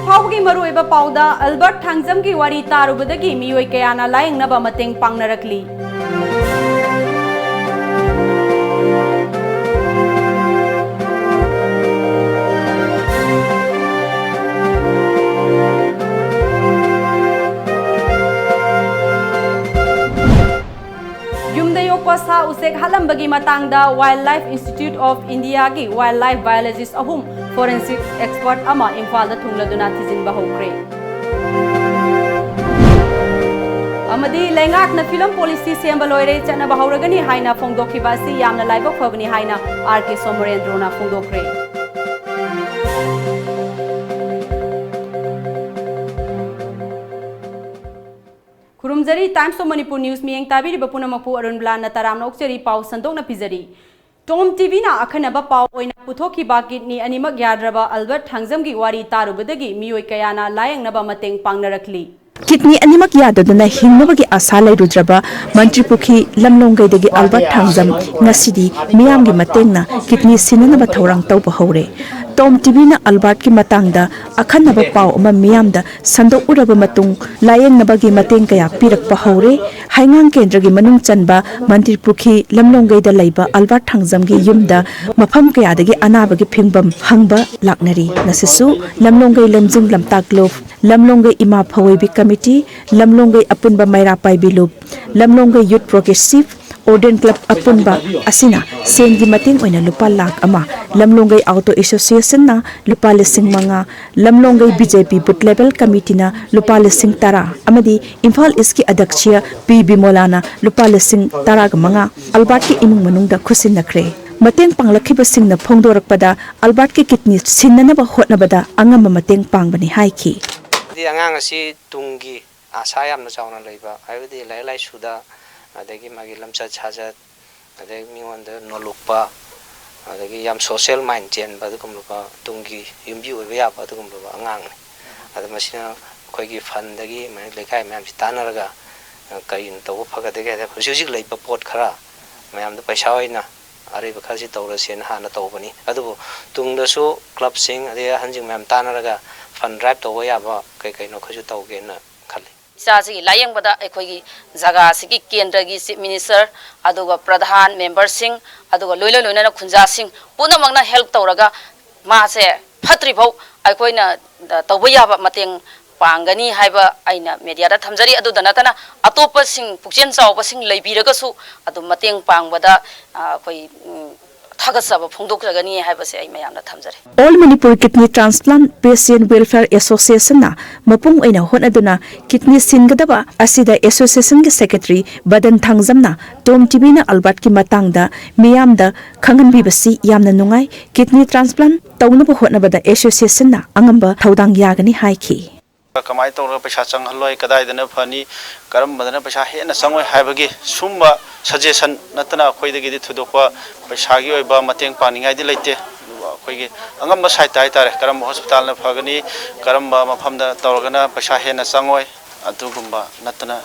फाउगी मरुइबा पाउदा Albert Thangjam की वारी तारुबदगी मियोय कयाना लायंगनबा मतेंग पांगनरकली सा उसेक हलंबगी मतंगदा wild life institute of India की वाइल्ड लाइफ बायोलॉजिस्ट अहुम फोरेंसिक एक्सपर्ट अमा इम्फाल थुंगलदुना थिजिनबा हौख्रे अमदी लेंगाकना फिल्म पॉलिसी सेंबा लोइरे चनबा हौरगनी हाइना फोंदोखिबा असि यामना लाइबक फबनी हाइना आरके सोमरेंद्रना फोंदोख्रे खुरुमजरी टाइम्स ऑफ मणिपुर न्यूज मियंग ताबिरिबा पुनमकु अरुणबला नताराम नोक्चरी पाउ संदोकना पिजरी टॉम टीवी ना अखनबा पाउ ओइना पुथोखिबा किडनी अनिमक याद्रबा अल्बर्ट थांगजमगी वारी तारुबदगी मियोय कयाना लायंगनबा मतेंग पांगनरकली किडनी अनिमक याददुना हिंगनबगी आशा लैरुद्रबा मंत्रिपुखी लमलोंगैदगी अल्बर्ट थांगजम ngасidi मियामगी मतेंगना किडनी सिननबा थौरांग तौबा हौरे टॉम टीवी ना अल्बर्ट की मतंगदा अखनबा पाउ अमा मियामदा संदोक उरबा मतुंग लायंगनबगी मतेंग कया पिरकपा हौरे हाइंगांग केंद्रगी मनुंग चनबा मंत्रिपुखी लमलोंगैदा लैबा अल्बर्ट थांगजमगी युमदा मफम कयादगी अनाबगी फिंगबम हंगबा लाकनरी नसिसु लमलोंगै लमजिंग लमताकलोफ लमलोंगै इमा फवैबी कमिटी लमलोंगै अपुनबा मैरा पाइबिलुप लमलोंगै यूथ प्रोग्रेसिव ऑर्डन क्लब अपुनबा असिना सेंगी मतेंग ओइना लुपा लाख अमा लमलोंगै ऑटो एसोसिएशन ना लुपा लिसिंग मंगा लमलोंगै बीजेपी बुथ लेवल कमिटी ना लुपा लिसिंग तरा अमदी इम्फाल इसकी अध्यक्ष पी बिमोलाना लुपा लिसिंग तरा मंगा अल्बर्ट की इमुंग मनुंगदा खुसिनखरे मतेंग पांगलखिबसिंगना फोंदोरकपदा अल्बर्ट की किडनी सिन्ननबा होटनबदा अंगम मतेंग पांगबनी हाइखी अंगांग असी तुंगी आशा यामना चावना लैबा हाइबदी लाइ लाइ सुदा अदगी मागी लमचत छाजत अदगी मिंगोंद नोलुकपा अदगी याम सोशल माइंड चेन बदुकुमलुपा तुंगी युमबी ओइबा याबा दुकुमलुपा अंगांग अद मसिना अखोइगी फंदगी माने लेखाय मैम सि तानरगा करिन तव फगदगे दा हुजिक लैबा पोट खरा मैम द पैसा होइना अरेबा खरसि तौरसेन हाना तौबनी अदुबो तुंगदसु क्लब सिंग अदे हंजिंग मैम तानरगा फंड ड्राइव तौबा याबा कई कई नो खजु तौगेना खल्ली इसासी लायंगबदा अखोगी जगह सिगी केंद्र की चीफ मिनिस्टर अदुगा प्रधान मेंबर सिंह अदुगा लोइलो लोइना खुंजा सिंह पुनमगना हेल्प तौरगा मासे फत्रिफौ अखोइना तौबा याबा मतेंग पांगनी हाइबा आइना मीडिया थमजरी अदुदा नतना अतोप सिंह पुक्चेन चावबा सिंह लैबिरगसु अदु मतेंग पांगबदा अखोइ थागसब फोंदोकजगनी हाइबसे आई मयामना थमजरे all Manipur kidney transplant patient welfare association ना मपुंग ओइना होनदुना किडनी सिनगदबा असिदा एसोसिएशन के सेक्रेटरी बदन थांगजमना टॉम टीवी ना अल्बर्ट की मतंगदा मियामदा खंगनबिबसी यामना नुंगाई किडनी ट्रांसप्लांट तौनबा होनबदा एसोसिएशन ना अंगंबा थौदांग यागनी हाइखी कमाई तौर पैसा चंगहलोय कदाइदना फनी करमबदना पैसा हेना संगोय हाइबगी सुम्बा सजेशन नतना अखोइदगी थुदोपा पैसागी ओइबा मतेंग पानिंगाइदि लैते अखोइगी अंगम साइट हाइतारे करम हॉस्पिटल न फगनी करम मफमदा तौरगना पैसा हेना संगोय अदुगुम्बा नतना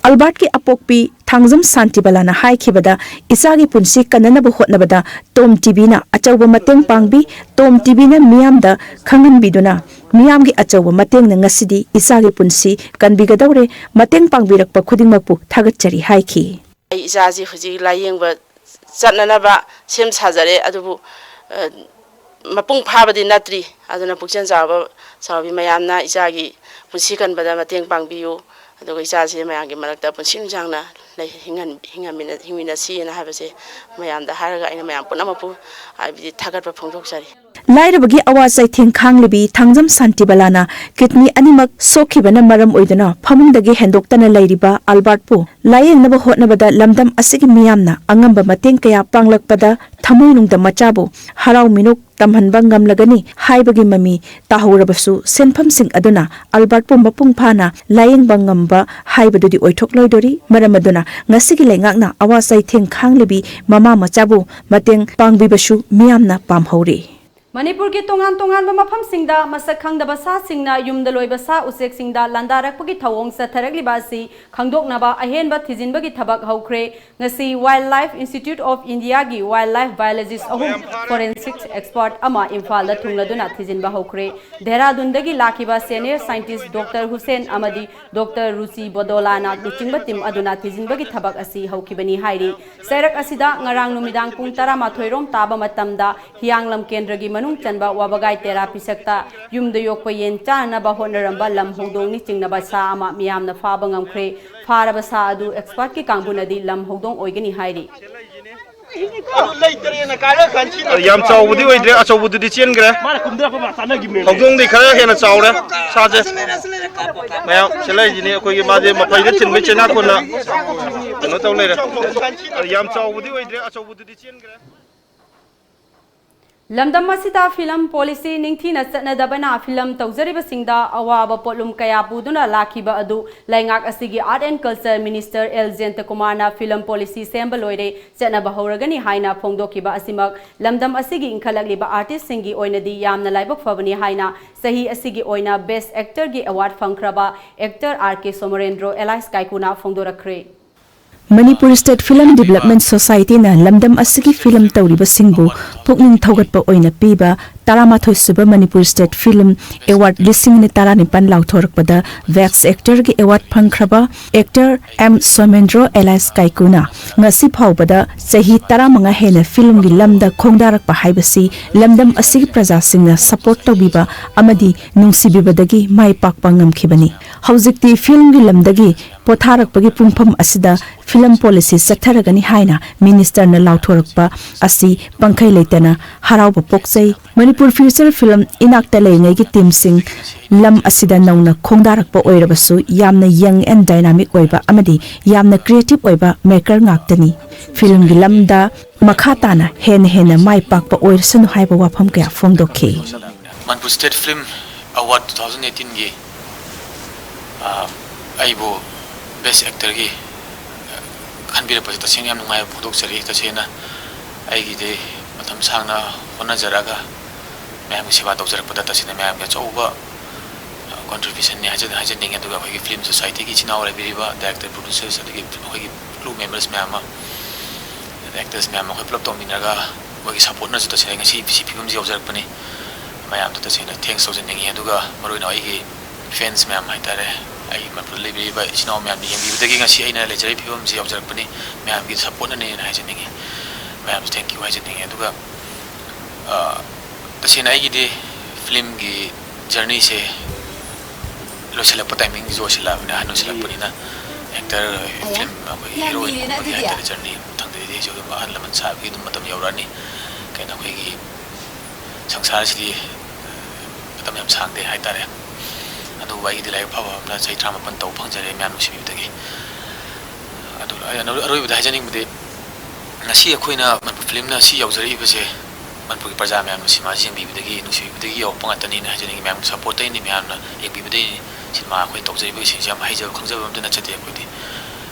अल्बर्ट की अपोक्पी थांगजम शांतिबलाना हाइखिबदा इसागी पुंसी कननबो होटनबदा टॉम टीवी ना अचौबा मतेंग पांगबी टॉम टीवी ना मियामदा खंगनबिदुना मियामगी अचौबा मतेंग ना ngасidi इसागी पुंसी कनबिगदौरे मतेंग पांगबिरकपा खुदिंगमकपु थागतचरी हाइखि इसाजी हुजि लायेंगबा चननबा सेम साजरे अदुबु मपुंग फाबदी नत्री अदुना पुक्चन चावबी मयामना इसागी पुंसी कनबदा मतेंग पांगबियु अदुगा इसासे मयामगी मरकता पुंसी नुजांगना हिंगमिनसीना हाबसे मयामदा हारगा आइना मयाम पुनमपु हाबदी थागतपा फोंदोकसरी लाइरबगी आवाज साइथिंग खांगलिबी थांगजम शांतिबलाना किडनी अनिमक सोखिबना मरम ओइदना फमुंगदगी हेंदोक्तना लैरिबा अल्बर्टपु लायेंगनबा होटनबदा लमदम असिगी मियामना अंगंबा मतेंग कया पांगलकपदा थमोइनुंगदा मचाबु हराव मिनुक तमहनबा ngamlagani हाइबगी ममी ताहौरबसु सेनफमसिंग अदुना अल्बर्टपु मपुंग फाना लायेंगबा ngamba हाइबदुदि ओइथोक्लोइदोरी मरमदुना ngасigi लेंगाकना आवाज साइथिंग खांगलिबी mama मचाबु मतेंग पांगबिबसु मियामना पामहौरी Manipur ki tongan mafam singda masak khangdaba sa singna yumda loiba sa usek singda landarakpagi thawong sa tharagliba asi khangdoknaba ahenba thijinbagi thabak haukhre ngasi Wildlife Institute of India gi wildlife biologist ahum forensics expert ama Imphal da thungladuna thijinba haukhre Dehradun dagi lakiba senior scientist Dr. Hussein Amadi Dr. Ruchi Bodolana luchingba tim aduna thijinbagi thabak asi haukibani hairi Sairak asida ngarang numidang pung 12 rom taba matamda hianglam kendragi manung chanba wabagai therapy sakta yumda yokpa yen chana ba honaramba lam hongdong ni chingna sa ama miyamna faba ngamkhre faraba sa adu expert ki kangbunadi lam hongdong oigani hairi yam chawbudi oidre achawbudi chengre hongdong di khara hena chawre saje mayam selai jini akoi maje mapai de chinme chena kona no tawlere yam chawbudi oidre achawbudi chengre Lamdam masita film policy ningthina chatnadabana film tawjariba singda awaba polum kaya puduna lakiba adu laingak asigi art and culture minister L Jayanta Kumarna film policy sembal loire chatnaba horagani haina phongdokiba asimak lamdam asigi inkalagliba artist singi oinadi yamna laibak fabani haina sahi asigi oina best actor gi award phangkraba actor RK Somarendro Elias Kaikuna phongdorakre Manipur State Film Development Society na lamdam asigi film tawriba singbu pukning thawgatpa oina piba 13 suba Manipur State Film Award lising ni 19 lauthorakpada Vex Actor gi award phangkraba actor M Somendro Elias Kaikuna ngasi phawbada sahi 15 hena film gi lamda khongdarakpa haibasi lamdam asigi praja singna support tawbiba amadi nungsibibadagi mai pakpa ngamkhibani haujikti film gi lamdagi potharakpagi pungpham asida film policy saktaragani haina minister na lauthorakpa asi pangkhai leitana harauba pokchai Manipur Future Film inakta leingai gi team sing lam asida nauna khongdarakpa oirabasu yamna young and dynamic oiba amadi yamna creative oiba maker ngaktani film gi lamda makhatana hen mai pakpa oirsanu haiba wafam kya phongdokhi Manipur State Film Award 2018 gi aibo best actor gi khanbira pa taseng yam nungai phudok chari tasena aigi de matham sangna hona jaraga ma'am सेवा तौजरपदा तसिना ma'am के चौबा contribution ने हाजन नेंगे दुगा खैगी film society की चिनाव रेबिरिबा director producers अदगी खैगी crew members ma'am actors ma'am खै पुलप तोमिनगा वगी सपोर्ट न जतो सेंगे ngasi bisi फिल्म जी औजरपनी मैम तो तसिना थैंक्स औजन नेंगे दुगा मरोइना आइगी फैंस मैम हाइतारे आई मनपुर लेबिरिबा चिनाव मैम यंगबिदगी ngasi आइना लेजरै फिल्म जी औजरपनी मैम की सपोर्ट ने हाजन नेंगे मैम थैंक यू हाजन नेंगे दुगा तसिना आइगी दे फिल्म की जर्नी से लोसलप टाइमिंग जो सिलाबना हनुसलपनिना एक्टर फिल्म हीरोइन की एक्टर जर्नी थंगदे दे जो बाहन लमन साहब की मतम यौरानी कैना खैगी संसार सिदि मतम यम सांगदे हाइतारे अदु वाई दिलाय फावना चैत्रा मपन तौ फंगजरे म्याम सिबिदगी अदु अरोय बदा हाजनिंग बदे नसी अखोइना मनपुर फिल्म ना सी यौजरी बसे मनपुर प्रजा मैम सिमा जेंबिबदगी नुसिबदगी यौपंगातनी ना हाजनिंग मैम सपोर्ट तैनि मैम ना एकबिबदे सिनेमा अखोइ तौजरिबो सिंजाम हाइजब खंजब अमदना चते अखोइदि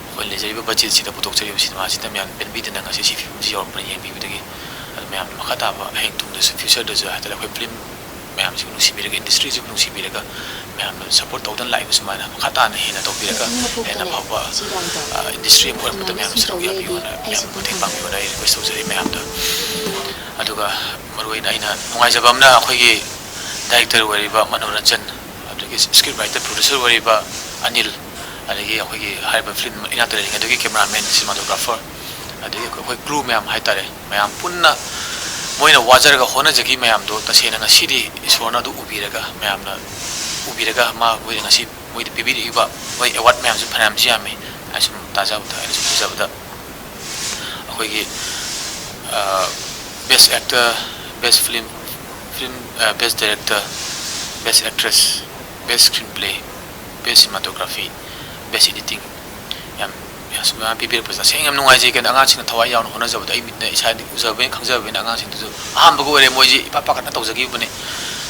अखोइ लेजरिबो बजेट सिदा पुतोकजरिबो सिनेमा सिदा मैम बेनबिदना ngasi si film ji yorpन yengbibdagi ad मैम मखता बा हेंग तुंगदे फ्यूचर दे जो हातला अखोइ फिल्म मैम सिगु नुसिबिरगा इंडस्ट्री सिगु नुसिबिरगा मैम सपोर्ट तौदन लाइब सुमाना मखता ना हेना तौबिरगा हेना बाबा इंडस्ट्री को पत मैम सरग याबियोना मैम मथें पांगियोना रिक्वेस्ट तौजरि मैम दा अदुगा मरुइना आइना नुंगाइजबमना अखोइगी डायरेक्टर वरिबा मनोरंजन अदुगी स्क्रिप्ट राइटर प्रोड्यूसर वरिबा अनिल अदुगी अखोइगी हाइबा फिल्म इनातरिंग अदुगी कैमरामैन सिनेमाटोग्राफर अदुगी अखोइ क्रू मैम हाइतारे मैम पुन्ना मोइना वाजरगा होनाजगी मैम दो तसेना ngasiदी इसोरना दु उबिरगा मैमना उबिरगा मा मोइ ngasi मोइ पिबिरिबा मोइ अवार्ड मैम सु फनाम जियामे आसुम ताजाबदा आसुम बुजाबदा अखोइगी Best Actor, Best Film, Best Director, Best Actress, Best Screenplay, Best Cinematography, Best Editing. Yam suma pipir pasa sengam nungai je kan angang sing thawai yawn hona jabda I mitna isa uzabe khangjabe na angang sing tu aham bagu ere moji ipa pakat na tawjagi bune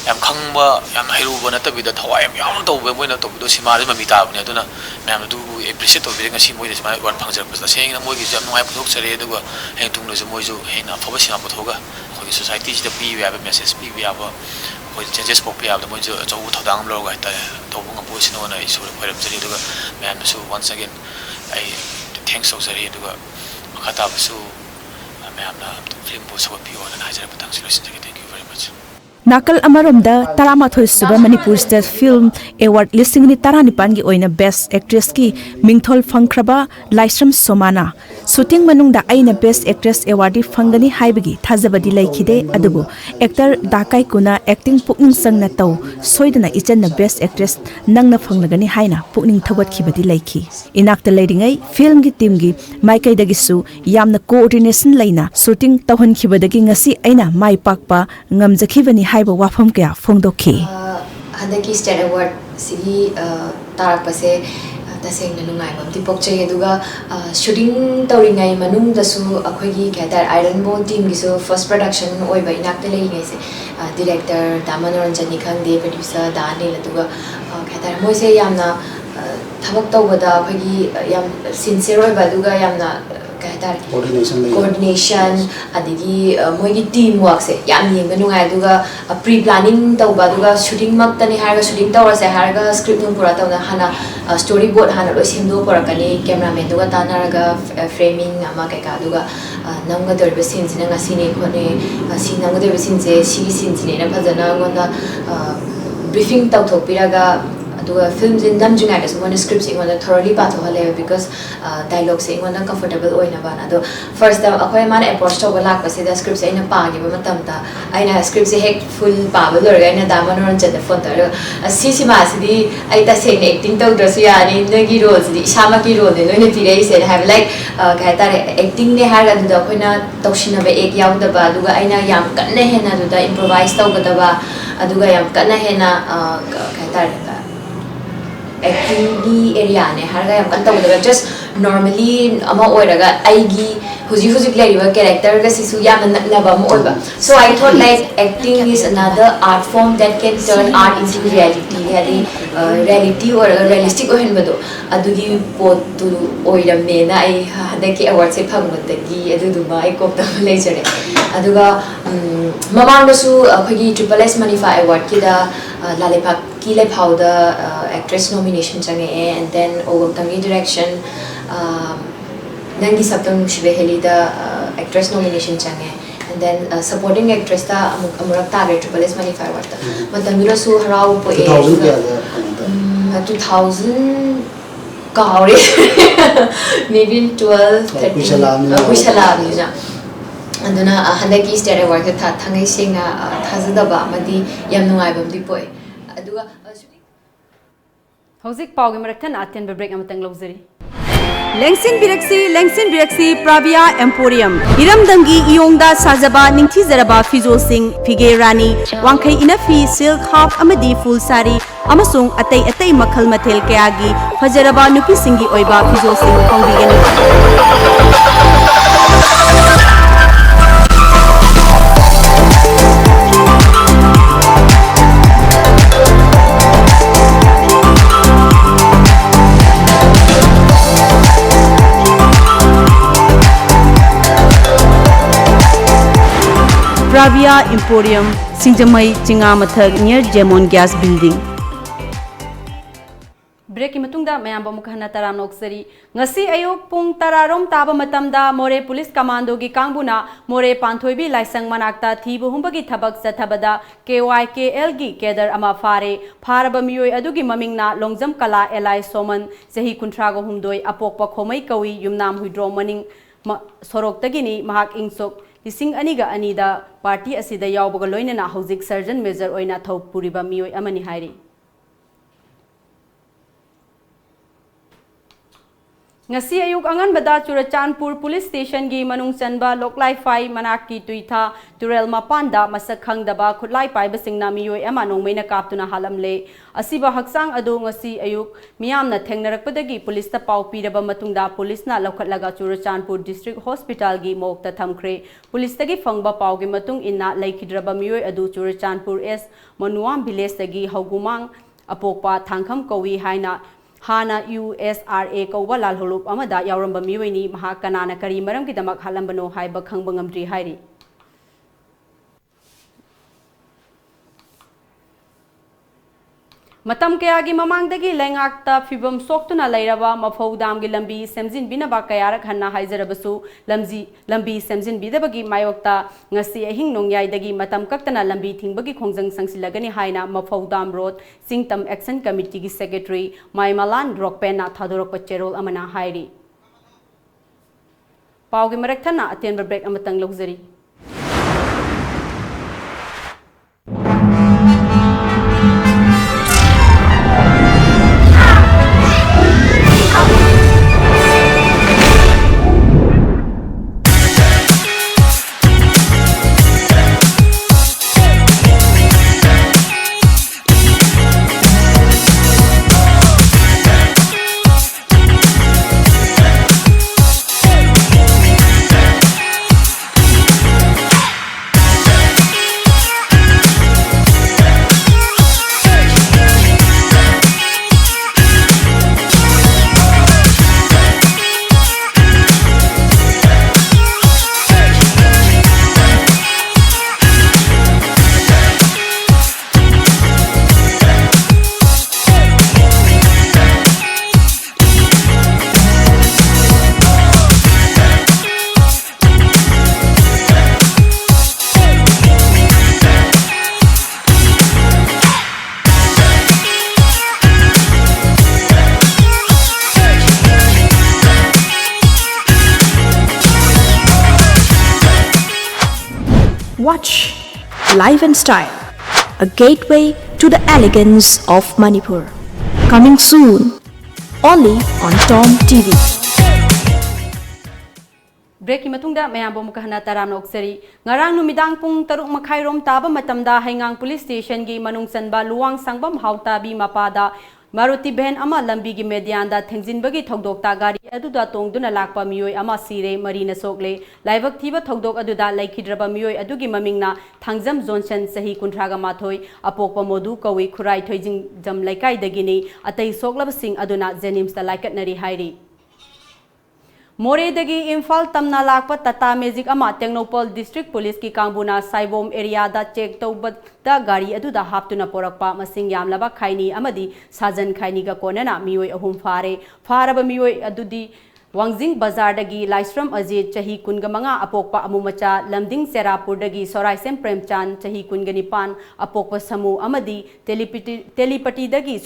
yam khangba yam hairuba nattabida thawai yam yauna tawba moina tawbudo sima mami tabne aduna mayam du appreciate tawbi ngasi moi sima wan phangjar pasta sengna moi gi jam ngai puthok chare aduga heng tungno je moi ju hena phoba sima puthoga khoi society ji da pi ya ba message pi ya ba khoi changes pok ya ba moi ju chau thodang lo ga ta tawbu ngam bo sino na isu khoiram jari aduga mayam su once again I thanks so jari aduga makata su mayam na film bo sabab pi ona na jara patang silo sin thank you very much. Nakal amaromda Taramathoi Suba Manipur State Film Award listing ni Taranipan gi oina Best Actress ki Mingthol Phangkraba Laisram Somana shooting manungda aina Best Actress Award phangani haibagi thajabadi laikhide adubu actor Dakai Kuna acting pukning sangna taw soidana ichanna Best Actress nangna phanglagani haina pukning thawat khibadi laikhi inakta leidingai film gi team gi maikai dagi su yamna coordination laina shooting tawhan khibadagi ngasi aina mai pakpa ngamjakhibani haiba wafam kya phongdokhi hadaki state award sigi tarakpase tasengna nungai bamti pokchai aduga shooting tawringai manung dasu akhoigi khatar iron bone team gi so first production oiba inakte lei ngai se director Damanoranjan ni khangde producer Dani aduga khatar moise yamna thabak tawbada akhoigi yam sincere oiba aduga yamna coordination adigi moigi teamwork se yam yeng nungai aduga pre planning tawba aduga shooting mak tani harga shooting tawra se harga script nung pura tawna hana storyboard hana lo simdo porakani cameraman duga tanaraga framing ama kaika aduga namga dorbe scene sina ngasine khone scene namga dorbe scene se sigi scene sine na phajana ngonda briefing tawthopiraga aduga films in namjingai da one script se ngona thoroughly patho hale because dialogue se ngona comfortable oina bana do first time akhoi man approach to lak pase da script se ina pa gi ba matam ta aina script se hek full pa ba lor ga ina da Manoranjan da phone tar si ma si di ai ta se acting taw da su ya ni nagi role si sama ki role no ne pirei se have like ga ta acting ne har ga da khoina tawshina ba ek yaw da ba aduga aina yam kanne hena da improvise taw ga da ba aduga yam kanne hena ga ta acting di area ne harga yam kan tawda just normally ama oiraga aigi huji leriba character ga sisu yam naba ma oiba so I thought like acting is another art form that can turn art into reality reality or realistic ohen bado adugi pot tu oiramne na ai hadaki award se phangmadagi aduduma ai kopta lejare aduga mamang su akhagi triple S Manifa award ki da lalepak ki le phauda actress nomination change and then Ogoktangi direction nangi saptam shibe helida actress nomination change and then supporting actress ta amurak ta triple S Manifa award ta matamira su harau po 2000 kaure maybe 12 13 wishalam na anduna handaki state award ta thangai singa thazadaba amadi yam nungai bamdi poi aduga Hauzik paugi maraktan aten break amatang lawzari Lengsin Biraksi Pravia Emporium Iramdangi Iyongda Sajaba Ningthi Zaraba Fizol Singh Fige Rani Wangkai Inafi Silk Half Amadi Full Sari Amasung Atay Makhal Mathel Kayagi Fajaraba Nupi Singhi Oiba Fizol Singh Pangdigani Pravia Emporium, Singjamai Chingamathag near Gemon Gas Building. Break imatungda mayam ba mukhana taram noksari ngasi ayuk pung tararom taba matamda More Police Commando gi kangbuna More Panthoibi Laisang Manakta thibu humbagi thabak sathabada KYKL gi kedar ama faraba miyoi adugi mamingna Longjam Kala Eli Soman Sehi Kuntrago humdoi apokpa khomai kawi yumnam huidro maning soroktagini mahak ingsok Lising aniga anida party asida yawbaga loinana hauzik surgeon major oina thau puriba miyoi amani hairi ngasi ayuk anganbada Churachandpur Police Station gi manung chanba loklai fai manaki tuitha turel mapanda masak khangdaba khutlai paiba singna miyoi ama nongmeina kaptuna halamle asiba haksang adu ngasi ayuk miyamna thengnarakpadagi police ta pau piraba matungda police na lokhatlaga Churachandpur District Hospital gi mokta thamkhre police tagi phangba pau gi matung inna laikhidraba miyoi adu Churachandpur S Manuam village tagi hogumang apokpa thangkham kowi haina Hana USRA Kauba Lal Holup Amada Yauramba Miweni Mahakanana Kari Maram Kidamak Halambano Haiba Kangbangam Hairi. Matam kayagi mamangdagi lengakta fibam soktuna lairaba mafodam gi lambi semjin binaba kayarak hanna haizarabasu lambi semjin bidabagi mayokta ngasi ahing nongyai dagi matam kaktana lambi thingbagi khongjang sangsilagani haina mafodam road singtam action committee gi secretary Maimalan Rockpena Thadorok Cherol amana hairi pawgi marak thana aten break amatang luxury Watch Life and Style, a gateway to the elegance of Manipur. Coming soon, only on Tom TV. Break matungda mayambo mukahana taramna oksari ngarang numidang pung taruk makhairom taba matamda haingang police station gi manung sanba luwang sangbam hautabi mapada Maruti Ben ama lambi gi medianda thengjinbagi thogdokta gari aduda tongduna lakpa miyoi ama sire marina sokle laibak thiba thogdok aduda laikhidraba miyoi adugi mamingna thangjam Johnson sahi kunthraga mathoi apokpa modu kawi khurai thoijing jam laikai dagini atai soklaba sing aduna Jenims ta laikatnari hairi More dagi Imphal tamna lakpa Tata Magic ama Technopol District Police ki kangbuna Saibom area da check tawbada gari aduda haptuna porakpa masing yamlaba khaini amadi sajan khaini ga konana miyoi ahum faraba miyoi adudi Wangjing Bazar dagi Laisram Ajit chahi kunga manga apokpa amumacha Lamding Serapur dagi Soraisem Premchan chahi kunga nipan apokpa samu amadi telepati dagi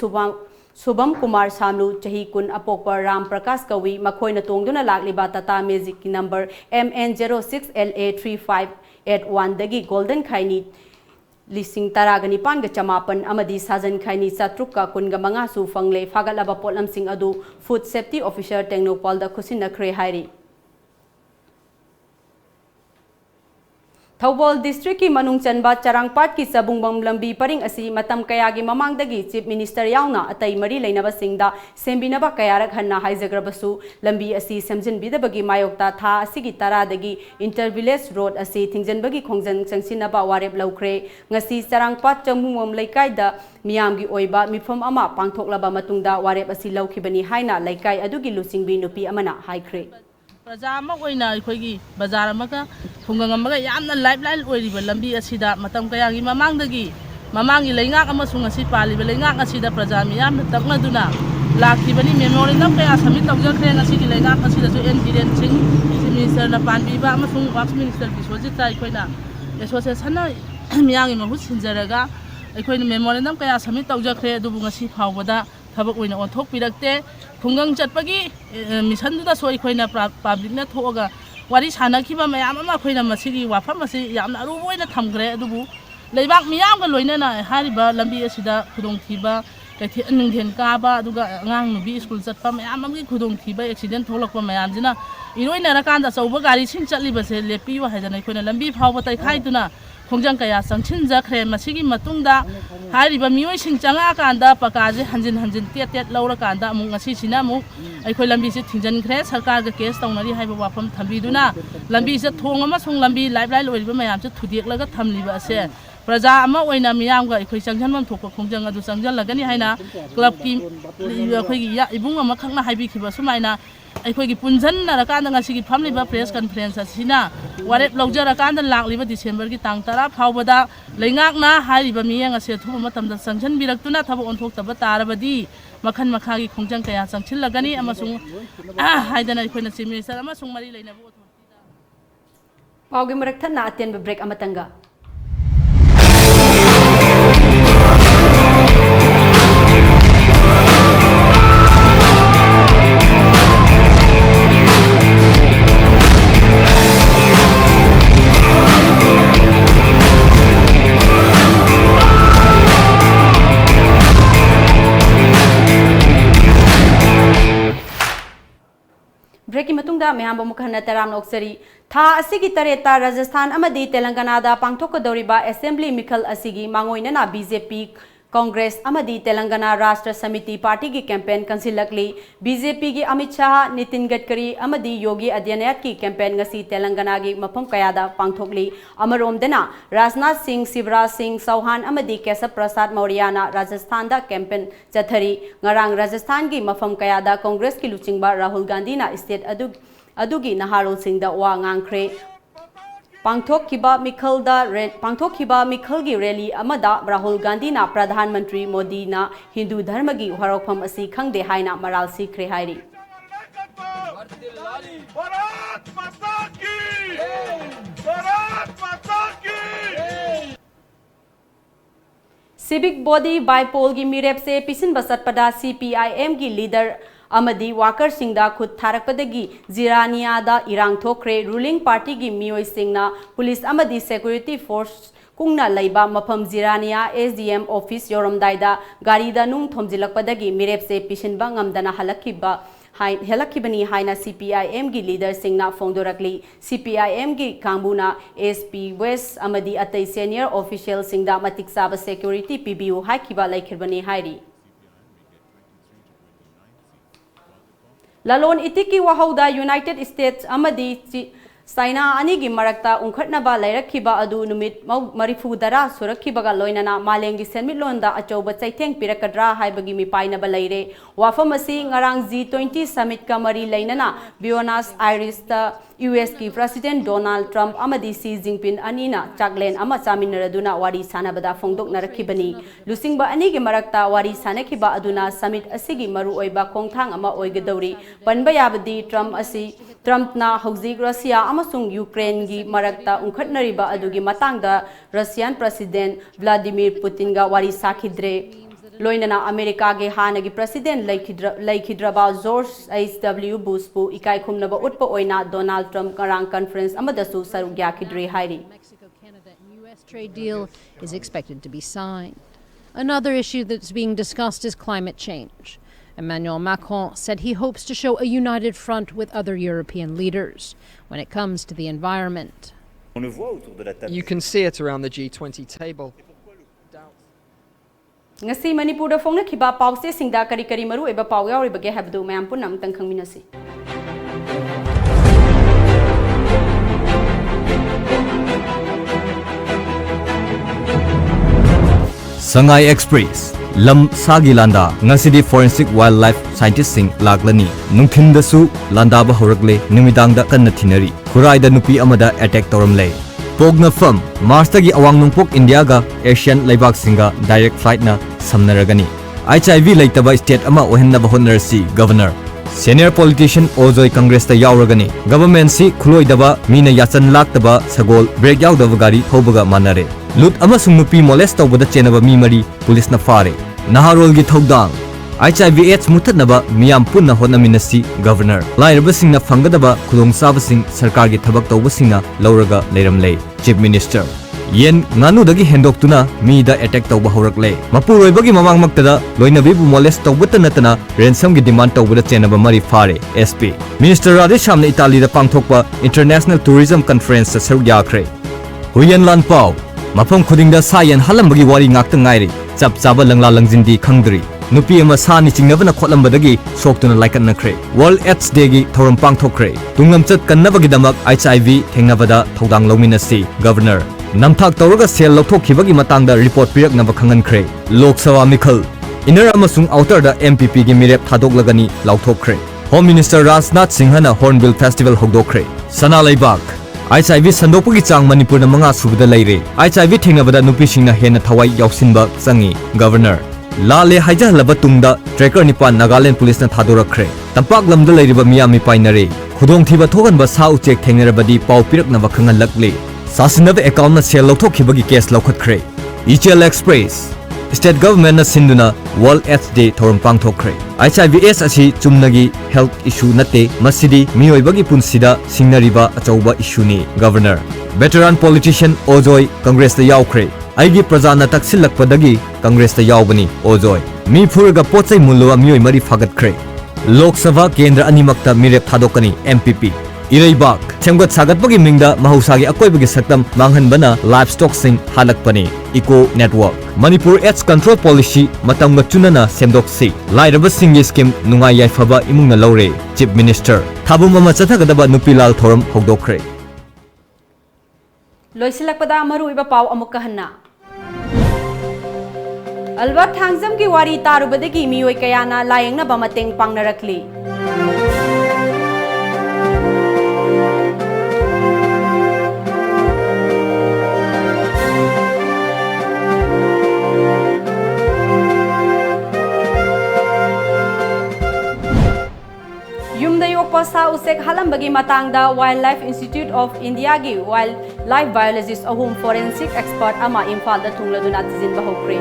Subham Kumar Samlu chahi kun apokpa Ram Prakash Kawi makhoi na tongduna lakliba Tata Magic number MN06LA3581 dagi Golden Khaini lising taragani pan ga chamapan amadi sajan khaini satruk ka kun ga manga su fangle fagalaba potlam sing adu food safety officer Technopol da khusina khre hairi Thobol district ki manung chanba charangpat ki sabungbam lambi paring asi matam kaya gi mamang dagi chief minister yauna atai mari leinaba singda sembinaba kayarak hanna haijagrabasu lambi asi semjin bidabagi mayokta tha asigi tara dagi intervillage road asi thingjanbagi khongjan changsinaba warep laukre ngasi charangpat chamumom laikai da miyam gi oiba mifam ama pangthoklaba matungda warep asi laukhibani haina laikai adugi lusingbi nupi amana haikre Pajama oina akhoi bazar amaka thungang amaga yamna lifeline oiriba lambi asida matam kaya gi mamangi leingak amasung asi paliba leingak asida praja miyam taknaduna lakhibani memorial kaya samit tawjakre ngasi gi leingak asida su NPN sing minister na panbiba amasung works minister biswajita aikoina association na miyangi mahut sinjaraga aikoina memorial kaya samit tawjakre adubu ngasi phawbada thabak oina onthok pirakte thungang chatpagi mission du da soi khoina public na thoga wari sana khiba mayam ama khoina masigi wafam masi yamna aru oina thamgre adubu leibak miyam ga loina na hariba lambi asida khudong thiba kaithi nungthen kaba aduga ngang nubi school chatpa mayam amgi khudong thiba accident tholakpa mayam jina iroina rakanda chauba gari sing chatliba se lepi wa haidana khoina lambi phawba tai khaiduna khongjang kaya sangchin jakhre masigi matungda hariba mioi sing changa kanda pakaje hanjin hanjin tet laura kanda amung ngasi sina mu aikhoi lambi se thingjan khre sarkar ga case tawnari haiba wafam thambiduna lambi se thong ama sung lambi lai loiba mayam se thudiek laga thamliba se praja ama oina miyam ga ikhoi changjanmam thokpa khongjang adu changjal lagani haina club ki ikhoi gi ya ibung ama khakna haibi khiba sumaina aikhoi gi punjan na kan ngasi gi famliba press conference asina warep logjara kan lakliba December gi tang tara phawbada leingak na hariba miyang ase thuba matamda sangjan biraktuna thaba onthok taba tarabadi makhan makha gi khongjang kaya changchil lagani amasung haidana aikhoi na chief minister amasung mari leina bo paugi marak thana aten break amatanga ब्रेकी मतुंगदा ma'am मुखन तराम नोक्सरी था असिगी तरेता राजस्थान अमदी तेलंगाना दा पांगथोकदौरिबा असेंबली मिखल असिगी मांगोइनना बीजेपी कांग्रेस अमदी तेलंगाना राष्ट्र समिति पार्टी की कैंपेन कंसिलकली बीजेपी की अमित शाह नितिन गडकरी अमदी योगी आदित्यनाथ की कैंपेन गसी तेलंगाना की मफम कयादा पांगथोकली अमरोमदना राजनाथ सिंह शिवराज सिंह चौहान अमदी केशव प्रसाद मौर्यना राजस्थान दा कैंपेन चथरी ngarang राजस्थान की मफम कयादा कांग्रेस की लुचिंगबा राहुल गांधी ना स्टेट अदुगी नहारोल सिंह दा वा ngankhre पांगथोखिबा मिखल की रैली अमदा राहुल गांधी ना प्रधानमंत्री मोदी ना हिंदू धर्म की हरौफम असी खंगदे हाइना मराल सीखरे हाइरी सिविक बॉडी बाइपोल की मिरेप से पिसिन बसतपदा CPIM की लीडर अमदी वाकर सिंगदा खुद थारकपदगी जिरानियादा इरांग थोखरे रूलिंग पार्टी की मियोई सिंगना पुलिस अमदी सिक्योरिटी फोर्स कुंगना लैबा मफम जिरानिया SDM ऑफिस योरमदाइदा गारीदा नुंग थोमजिलकपदगी मिरेप से पिसिनबा ngamdana हेलखिबनी हाइना CPIM की लीडर सिंगना फोंदोरकली CPIM की कांगबुना SP वेस्ट अमदी अतई सीनियर ऑफिशियल सिंगदा मतिक साब सिक्योरिटी PBU हाइखिबा लैखिबनी हाइरी लालोन इतिकी वहौदा यूनाइटेड स्टेट्स अमदी चाइना अनी की मरक्ता उंखटनबा लैरखिबा अदु नुमित 40 सुरखिबगा लोइनना मालेंगी सेनमिटलोंदा अचौबा चैथेंग पिरकद्रा हाइबगी मिपाइनबा लैरे वाफम असि ngarang G20 समिट का मरी लैनना ब्यूनस आयरिसता US की प्रेसिडेंट डोनाल्ड ट्रम्प अमदी सी जिनपिंग अनीना चाकलेन अमा चामिनरदुना वारी सानबदा फोंदोकनरखिबनी लुसिंगबा अनी की मरक्ता वारी सानखिबा अदुना समिट असिगी मरु ओइबा खोंगथांग अमा ओइगदौरी पनबा याबदी ट्रम्पना हौजिक रशिया अमसुंग यूक्रेन की मरक्ता उंखटनरिबा अदुगी मतांगदा रशियन प्रेसिडेंट व्लादिमीर पुतिन गा वारी साखिद्रे लोइनना अमेरिका के हानगी प्रेसिडेंट लैखिद्रबा जॉर्ज H.W. बुशबु इकाई खुमनबा उत्पा ओइना डोनाल्ड ट्रम्प ngarang conference अमदसु सरुग याखिद्रे हाइरी Mexico-Canada and US trade deal is expected to be signed. Another issue that's being discussed is climate change. Emmanuel Macron said he hopes to show a united front with other European leaders when it comes to the environment. You can see it around the G20 table. ngasi Manipur da phone khiba pause singda kari kari maru eba paw yauribage habdu mayam punam tang khangminasi Sangai Express lam sagi landa ngasidi forensic wildlife scientist sing laglani nungthin da su landa ba horakle numidang da kan thinari khurai da nupi amada attack toram lay pogna fam Mars tagi awang nungpok India ga Asian laibak singa direct flight na samnaragani HIV laitaba state ama ohenna ba honarsi governor senior politician ozoi congress ta yauragani government si khuloi daba mina yachan laktaba sagol break yaudaba gari thobaga manare lut amasung nupi molest tawbada chenaba mi mari police na fare naharol gi thodang HIV/AIDS muthatnaba miyam punna honaminasi governor lairabasingna fangadaba khulong sabasing sarkar gi thabak tawbasingna lauraga leiramlei chief minister yen nganu dagi hendok mi da attack tawba horakle mapuroi bagi mamang maktada loinabi bu molest tawbata natana ransom gi demand tawbada chenaba mari fare SP Minister Rajesh Shamna Italy da pangthokpa International Tourism Conference sa yakhre huyan lan pau mafam khuding da sayan halam bagi wari ngakta ngairi chap chaba langla langjindi khangdri nupi ama sani chingnabana khotlambadagi soktuna laikan nakre World AIDS Day gi thoram pangthokre tunglam chat kannabagi damak HIV thengnabada thodang lominasi Governor namthak tawraga sel lokthokibagi matangda report pirak naba khangankhre Lok Sabha Mikhal inner amasung outer da MPP gi mirep thadoklagani lauthokre Home Minister Rajnath Singhana Hornbill Festival hogdokre Sana Laibak HIV sandopagi chang Manipur na manga subada leire HIV thengnabada nupi singna hena thawai yausinba changi Governor Lale haija laba tungda tracker nipan Nagaland Police na thadorakre tampak lamda leiriba miyami painare khudong thiba thoganba sa uchek thengnerabadi pau pirak naba khangan lakle Sasinaba account na sel lokthokibagi case lokhatkre ECL Express State government na sinduna World AIDS Day thoram pangthokre HIV/AIDS asi chumnagi health issue nate masidi miyoibagi punsida singnariba achauba issue ni Governor Veteran politician Ojoi Congress da yaukre aigi prajana taksilakpadagi Congress da yaubani Ojoi mi phuraga pochai mulwa miyoi mari phagatkre Lok Sabha Kendra animakta mirep thadokani MPP Iraibak Semgat sagatpagi mingda mahusagi akoibagi saktam manghanbana livestock sing halakpani Eco Network Manipur AIDS Control Policy matamga chunana semdoksi lairaba singi scheme nungai yaifaba imungna laure Chief Minister Thabum ama chathagadaba Nupilal Thoram hogdokre Loisilakpada maru iba paw amukka hanna Albert Thangzam ki wari tarubadagi miyoi kayana layengna ba mateng pangnarakli Sa usek halam bagi matangda Wildlife Institute of India gi wildlife biologist ahum forensic expert ama Imphal da thungladuna tizin bahokre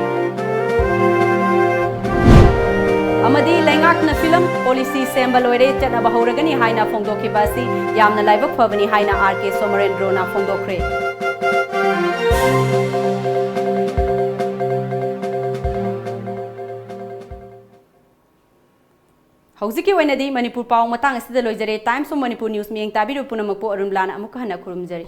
amadi lengak na film policy sembaloire chana bahoragani haina phongdokhi basi yamna laibak phabani haina RK Somarendro na phongdokre Hौजिकी वैनदी मणिपुर पाव मतंग असिदा लोइजरे times of Manipur news मियंग ताबिरु पुनमकपो अरुणबलाना अमुक हना खुरुमजरी